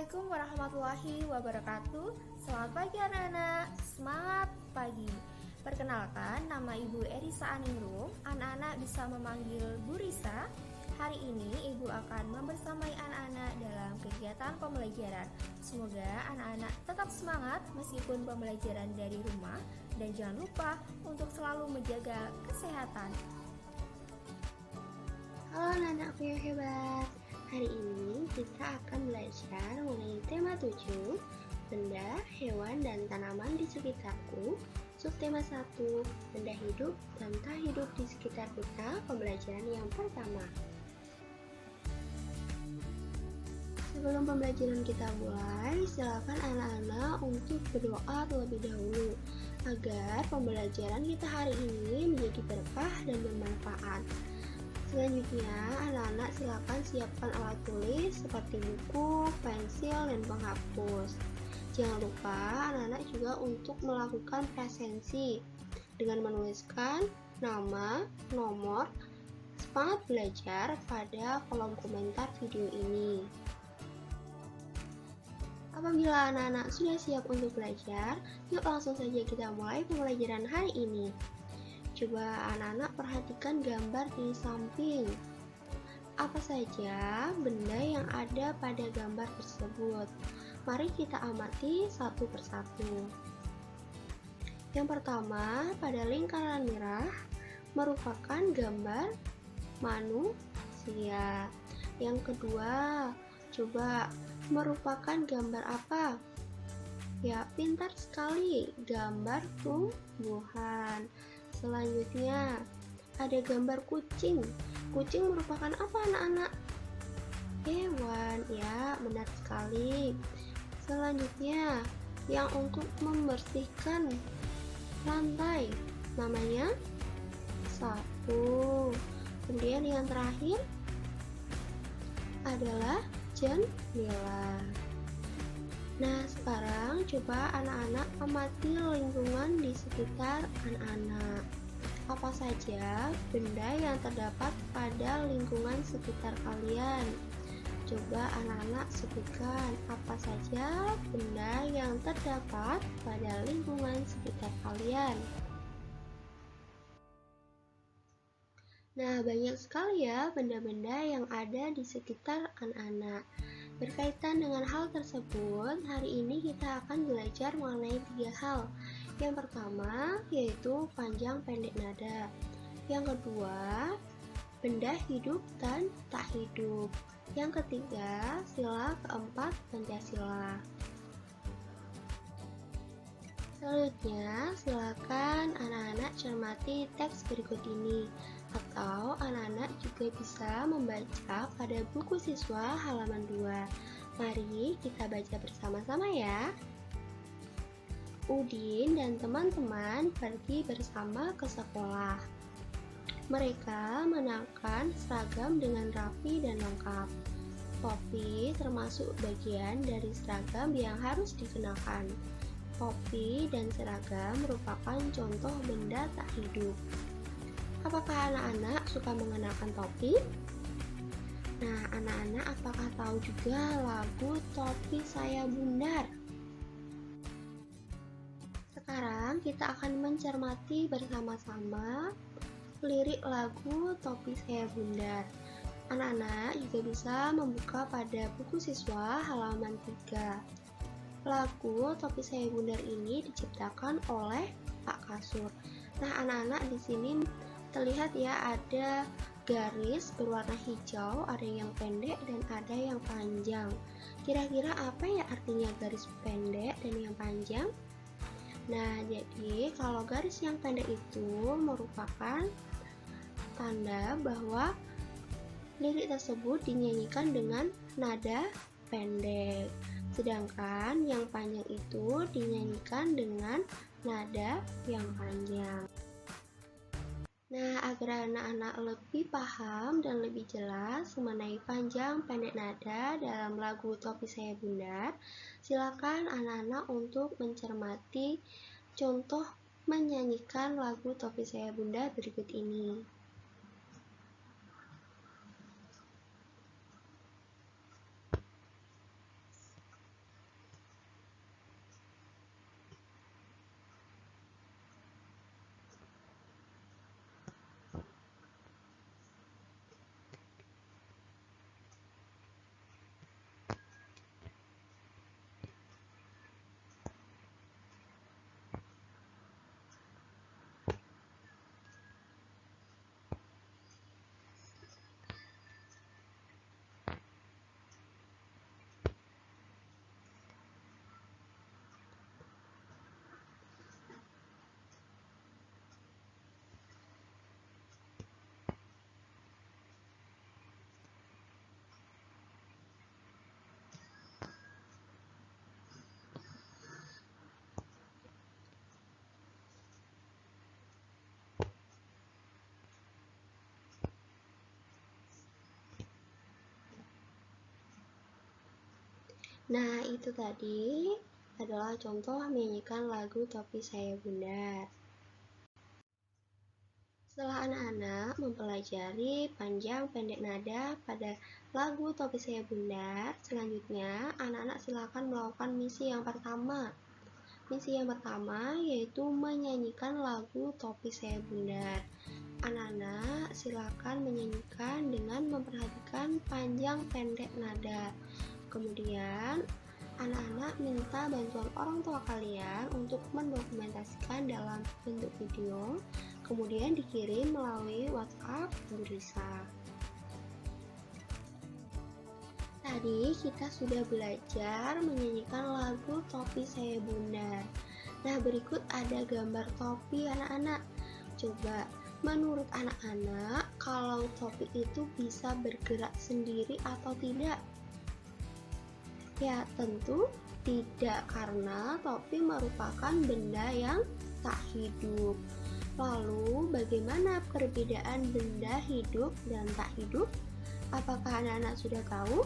Assalamualaikum warahmatullahi wabarakatuh. Selamat pagi anak-anak, semangat pagi. Perkenalkan, nama Ibu Erisa Aningrum. Anak-anak bisa memanggil Bu Risa. Hari ini Ibu akan membersamai anak-anak dalam kegiatan pembelajaran. Semoga anak-anak tetap semangat meskipun pembelajaran dari rumah. Dan jangan lupa untuk selalu menjaga kesehatan. Halo anak-anakku yang hebat. Hari ini kita akan belajar mengenai tema 7, benda, hewan, dan tanaman di sekitarku. Subtema 1, benda hidup dan tak hidup di sekitar kita, pembelajaran yang pertama. Sebelum pembelajaran kita mulai, silakan anak-anak untuk berdoa terlebih dahulu agar pembelajaran kita hari ini menjadi berkah dan bermanfaat. Selanjutnya, anak-anak silakan siapkan alat tulis seperti buku, pensil, dan penghapus. Jangan lupa anak-anak juga untuk melakukan presensi dengan menuliskan nama, nomor, semangat belajar pada kolom komentar video ini. Apabila anak-anak sudah siap untuk belajar, yuk langsung saja kita mulai pembelajaran hari ini. Coba anak-anak perhatikan gambar di samping. Apa saja benda yang ada pada gambar tersebut? Mari kita amati satu persatu. Yang pertama, pada lingkaran merah merupakan gambar manusia. Yang kedua, coba merupakan gambar apa? Ya, pintar sekali, gambar tumbuhan. Selanjutnya, ada gambar kucing. Kucing merupakan apa anak-anak? Hewan, ya, benar sekali. Selanjutnya, yang untuk membersihkan lantai, namanya sapu. Kemudian yang terakhir adalah jendela. Nah, sekarang coba anak-anak amati lingkungan di sekitar anak-anak. Apa saja benda yang terdapat pada lingkungan sekitar kalian? Coba anak-anak sebutkan apa saja benda yang terdapat pada lingkungan sekitar kalian. Nah, banyak sekali ya benda-benda yang ada di sekitar anak-anak. Berkaitan dengan hal tersebut, hari ini kita akan belajar mengenai 3 hal. Yang pertama, yaitu panjang pendek nada. Yang kedua, benda hidup dan tak hidup. Yang ketiga, sila keempat Pancasila. Selanjutnya, silakan anak-anak cermati teks berikut ini. Atau anak-anak juga bisa membaca pada buku siswa halaman 2. Mari kita baca bersama-sama ya. Udin dan teman-teman pergi bersama ke sekolah. Mereka mengenakan seragam dengan rapi dan lengkap. Topi termasuk bagian dari seragam yang harus dikenakan. Topi dan seragam merupakan contoh benda tak hidup. Apakah anak-anak suka mengenakan topi? Nah, anak-anak apakah tahu juga lagu Topi Saya Bundar? Sekarang kita akan mencermati bersama-sama lirik lagu Topi Saya Bundar. Anak-anak juga bisa membuka pada buku siswa halaman 3. Lagu Topi Saya Bundar ini diciptakan oleh Pak Kasur. Nah, anak-anak di sini terlihat ya ada garis berwarna hijau, ada yang pendek dan ada yang panjang. Kira-kira apa ya artinya garis pendek dan yang panjang? Nah, jadi kalau garis yang pendek itu merupakan tanda bahwa lirik tersebut dinyanyikan dengan nada pendek. Sedangkan yang panjang itu dinyanyikan dengan nada yang panjang. Nah, agar anak-anak lebih paham dan lebih jelas mengenai panjang pendek nada dalam lagu Topi Saya Bundar, silakan anak-anak untuk mencermati contoh menyanyikan lagu Topi Saya Bundar berikut ini. Nah, itu tadi adalah contoh menyanyikan lagu Topi Saya Bundar. Setelah anak-anak mempelajari panjang pendek nada pada lagu Topi Saya Bundar, selanjutnya anak-anak silakan melakukan misi yang pertama. Misi yang pertama yaitu menyanyikan lagu Topi Saya Bundar. Anak-anak silakan menyanyikan dengan memperhatikan panjang pendek nada. Kemudian anak-anak minta bantuan orang tua kalian untuk mendokumentasikan dalam bentuk video, kemudian dikirim melalui WhatsApp Bu Risa. Tadi kita sudah belajar menyanyikan lagu Topi Saya Bundar. Nah, berikut ada gambar topi anak-anak. Coba, menurut anak-anak, kalau topi itu bisa bergerak sendiri atau tidak? Ya, tentu tidak, karena topi merupakan benda yang tak hidup. Lalu, bagaimana perbedaan benda hidup dan tak hidup? Apakah anak-anak sudah tahu?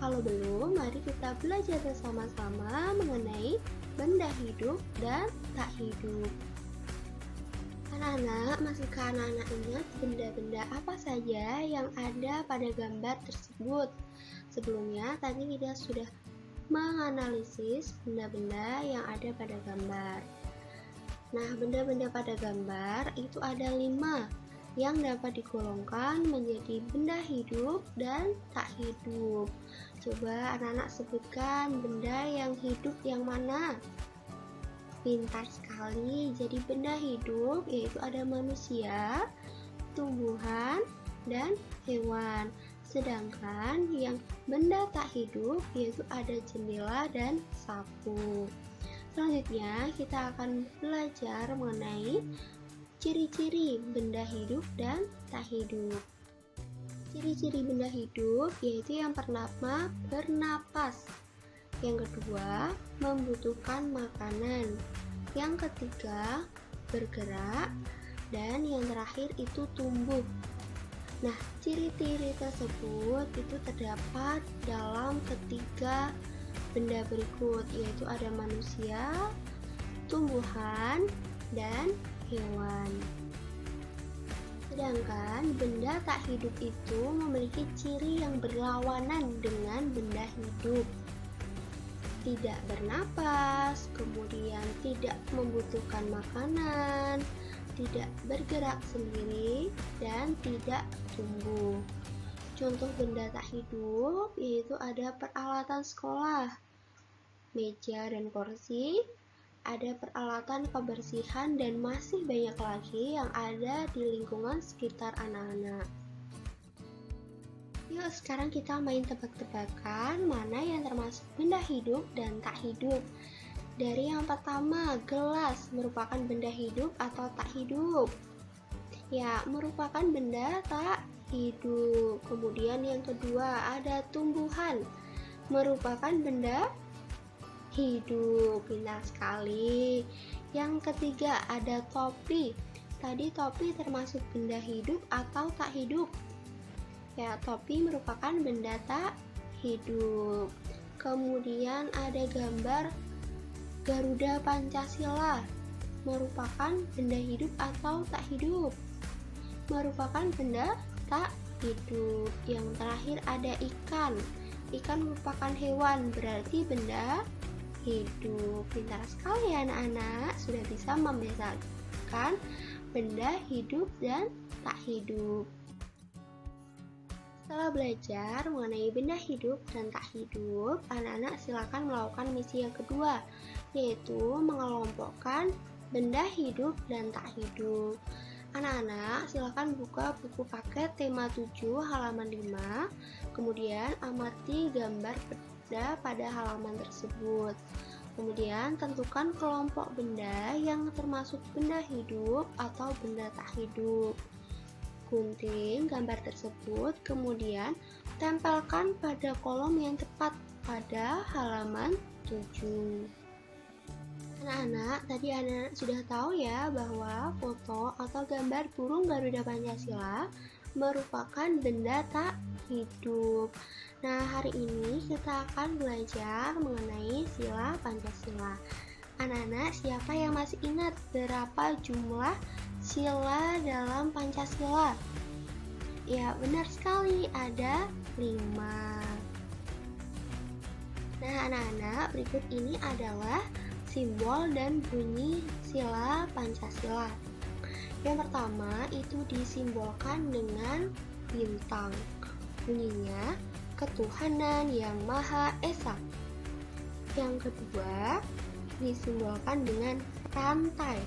Kalau belum, mari kita belajar bersama-sama mengenai benda hidup dan tak hidup. Anak-anak, masihkah anak-anak ingat benda-benda apa saja yang ada pada gambar tersebut? Sebelumnya, tadi kita sudah menganalisis benda-benda yang ada pada gambar. Nah, benda-benda pada gambar itu ada 5 yang dapat digolongkan menjadi benda hidup dan tak hidup. Coba anak-anak sebutkan benda yang hidup yang mana? Pintar sekali. Jadi benda hidup yaitu ada manusia, tumbuhan, dan hewan. Sedangkan yang benda tak hidup yaitu ada jendela dan sapu. Selanjutnya kita akan belajar mengenai ciri-ciri benda hidup dan tak hidup. Ciri-ciri benda hidup yaitu yang pertama bernapas, yang kedua membutuhkan makanan, yang ketiga bergerak, dan yang terakhir itu tumbuh. Nah, ciri-ciri tersebut itu terdapat dalam ketiga benda berikut, yaitu ada manusia, tumbuhan, dan hewan. Sedangkan benda tak hidup itu memiliki ciri yang berlawanan dengan benda hidup. Tidak bernapas, kemudian tidak membutuhkan makanan, tidak bergerak sendiri, dan tidak tumbuh. Contoh benda tak hidup yaitu ada peralatan sekolah, meja dan kursi, ada peralatan kebersihan, dan masih banyak lagi yang ada di lingkungan sekitar anak-anak. Yuk, sekarang kita main tebak-tebakan mana yang termasuk benda hidup dan tak hidup. Dari yang pertama, gelas merupakan benda hidup atau tak hidup? Ya, merupakan benda tak hidup. Kemudian yang kedua, ada tumbuhan, merupakan benda hidup. Pintar sekali. Yang ketiga ada topi. Tadi topi termasuk benda hidup atau tak hidup? Ya, topi merupakan benda tak hidup. Kemudian ada gambar Garuda Pancasila, merupakan benda hidup atau tak hidup? Merupakan benda tak hidup. Yang terakhir ada ikan. Ikan merupakan hewan, berarti benda hidup. Pintar sekali anak-anak, sudah bisa membedakan benda hidup dan tak hidup. Setelah belajar mengenai benda hidup dan tak hidup, anak-anak silakan melakukan misi yang kedua, yaitu mengelompokkan benda hidup dan tak hidup. Anak-anak silakan buka buku paket tema 7 halaman 5, kemudian amati gambar benda pada halaman tersebut. Kemudian tentukan kelompok benda yang termasuk benda hidup atau benda tak hidup. Gunting gambar tersebut, kemudian tempelkan pada kolom yang tepat pada halaman 7. Anak-anak, tadi anak sudah tahu ya bahwa foto atau gambar burung Garuda Pancasila merupakan benda tak hidup. Nah, hari ini kita akan belajar mengenai sila Pancasila. Anak-anak, siapa yang masih ingat berapa jumlah sila dalam Pancasila? Ya, benar sekali, ada 5. Nah, anak-anak, berikut ini adalah simbol dan bunyi sila Pancasila. Yang pertama itu disimbolkan dengan bintang. Bunyinya ketuhanan yang Maha Esa. Yang kedua disimbolkan dengan rantai.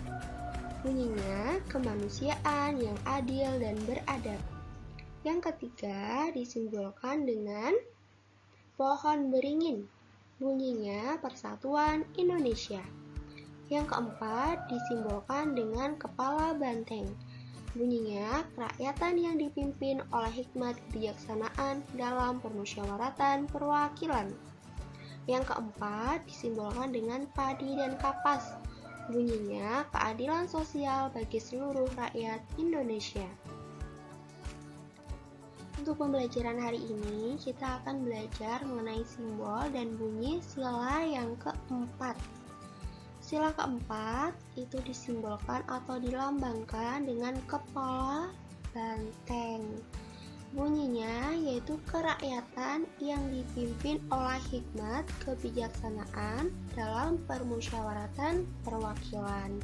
Bunyinya kemanusiaan yang adil dan beradab. Yang ketiga disimbolkan dengan pohon beringin. Bunyinya Persatuan Indonesia. Yang keempat disimbolkan dengan kepala banteng. Bunyinya kerakyatan yang dipimpin oleh hikmat kebijaksanaan dalam permusyawaratan perwakilan. Yang keempat disimbolkan dengan padi dan kapas. Bunyinya keadilan sosial bagi seluruh rakyat Indonesia. Untuk pembelajaran hari ini, kita akan belajar mengenai simbol dan bunyi sila yang keempat. Sila keempat itu disimbolkan atau dilambangkan dengan kepala banteng. Bunyinya yaitu kerakyatan yang dipimpin oleh hikmat kebijaksanaan dalam permusyawaratan perwakilan.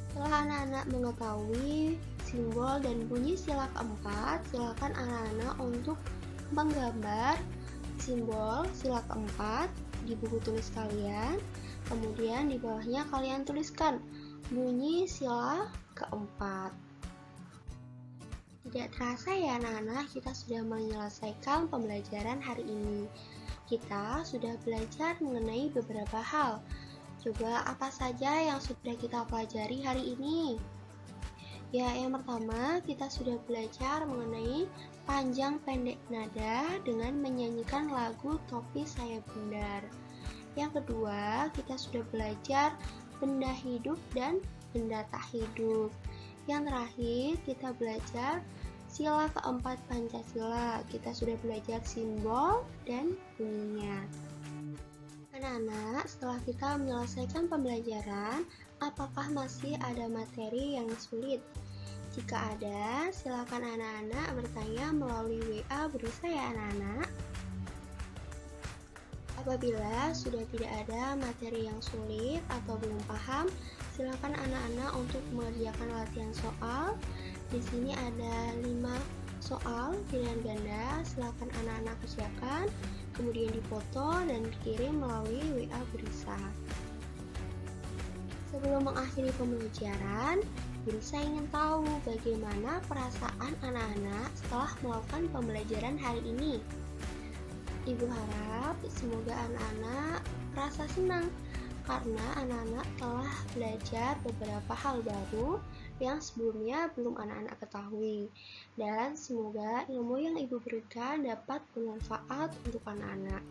Setelah anak-anak mengetahui simbol dan bunyi sila keempat, silakan anak-anak untuk menggambar simbol sila keempat di buku tulis kalian. Kemudian di bawahnya kalian tuliskan bunyi sila keempat. Tidak terasa ya anak-anak, kita sudah menyelesaikan pembelajaran hari ini. Kita sudah belajar mengenai beberapa hal. Coba apa saja yang sudah kita pelajari hari ini? Ya, yang pertama kita sudah belajar mengenai panjang pendek nada dengan menyanyikan lagu Topi Saya Bundar. Yang kedua, kita sudah belajar benda hidup dan benda tak hidup. Yang terakhir, kita belajar sila keempat Pancasila. Kita sudah belajar simbol dan bunyinya. Anak-anak, setelah kita menyelesaikan pembelajaran, apakah masih ada materi yang sulit? Jika ada, silakan anak-anak bertanya melalui WA Burisa ya anak-anak. Apabila sudah tidak ada materi yang sulit atau belum paham, silakan anak-anak untuk mengerjakan latihan soal. Di sini ada 5 soal pilihan ganda, silakan anak-anak kerjakan, kemudian difoto dan dikirim melalui WA Burisa. Sebelum mengakhiri pembelajaran, Burisa ingin tahu bagaimana perasaan anak-anak setelah melakukan pembelajaran hari ini. Ibu harap semoga anak-anak merasa senang karena anak-anak telah belajar beberapa hal baru yang sebelumnya belum anak-anak ketahui, dan semoga ilmu yang ibu berikan dapat bermanfaat untuk anak-anak.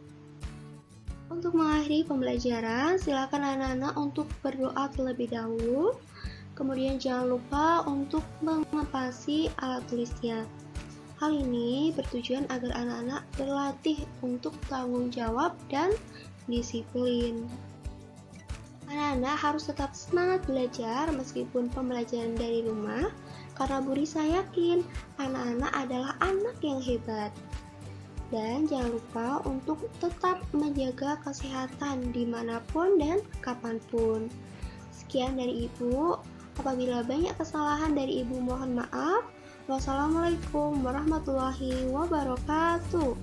Untuk mengakhiri pembelajaran, silakan anak-anak untuk berdoa terlebih dahulu, kemudian jangan lupa untuk mengepasi alat tulisnya. Hal ini bertujuan agar anak-anak berlatih untuk tanggung jawab dan disiplin. Anak-anak harus tetap semangat belajar meskipun pembelajaran dari rumah, karena Burisa yakin anak-anak adalah anak yang hebat. Dan jangan lupa untuk tetap menjaga kesehatan dimanapun dan kapanpun. Sekian dari Ibu, apabila banyak kesalahan dari Ibu mohon maaf. Wassalamualaikum warahmatullahi wabarakatuh.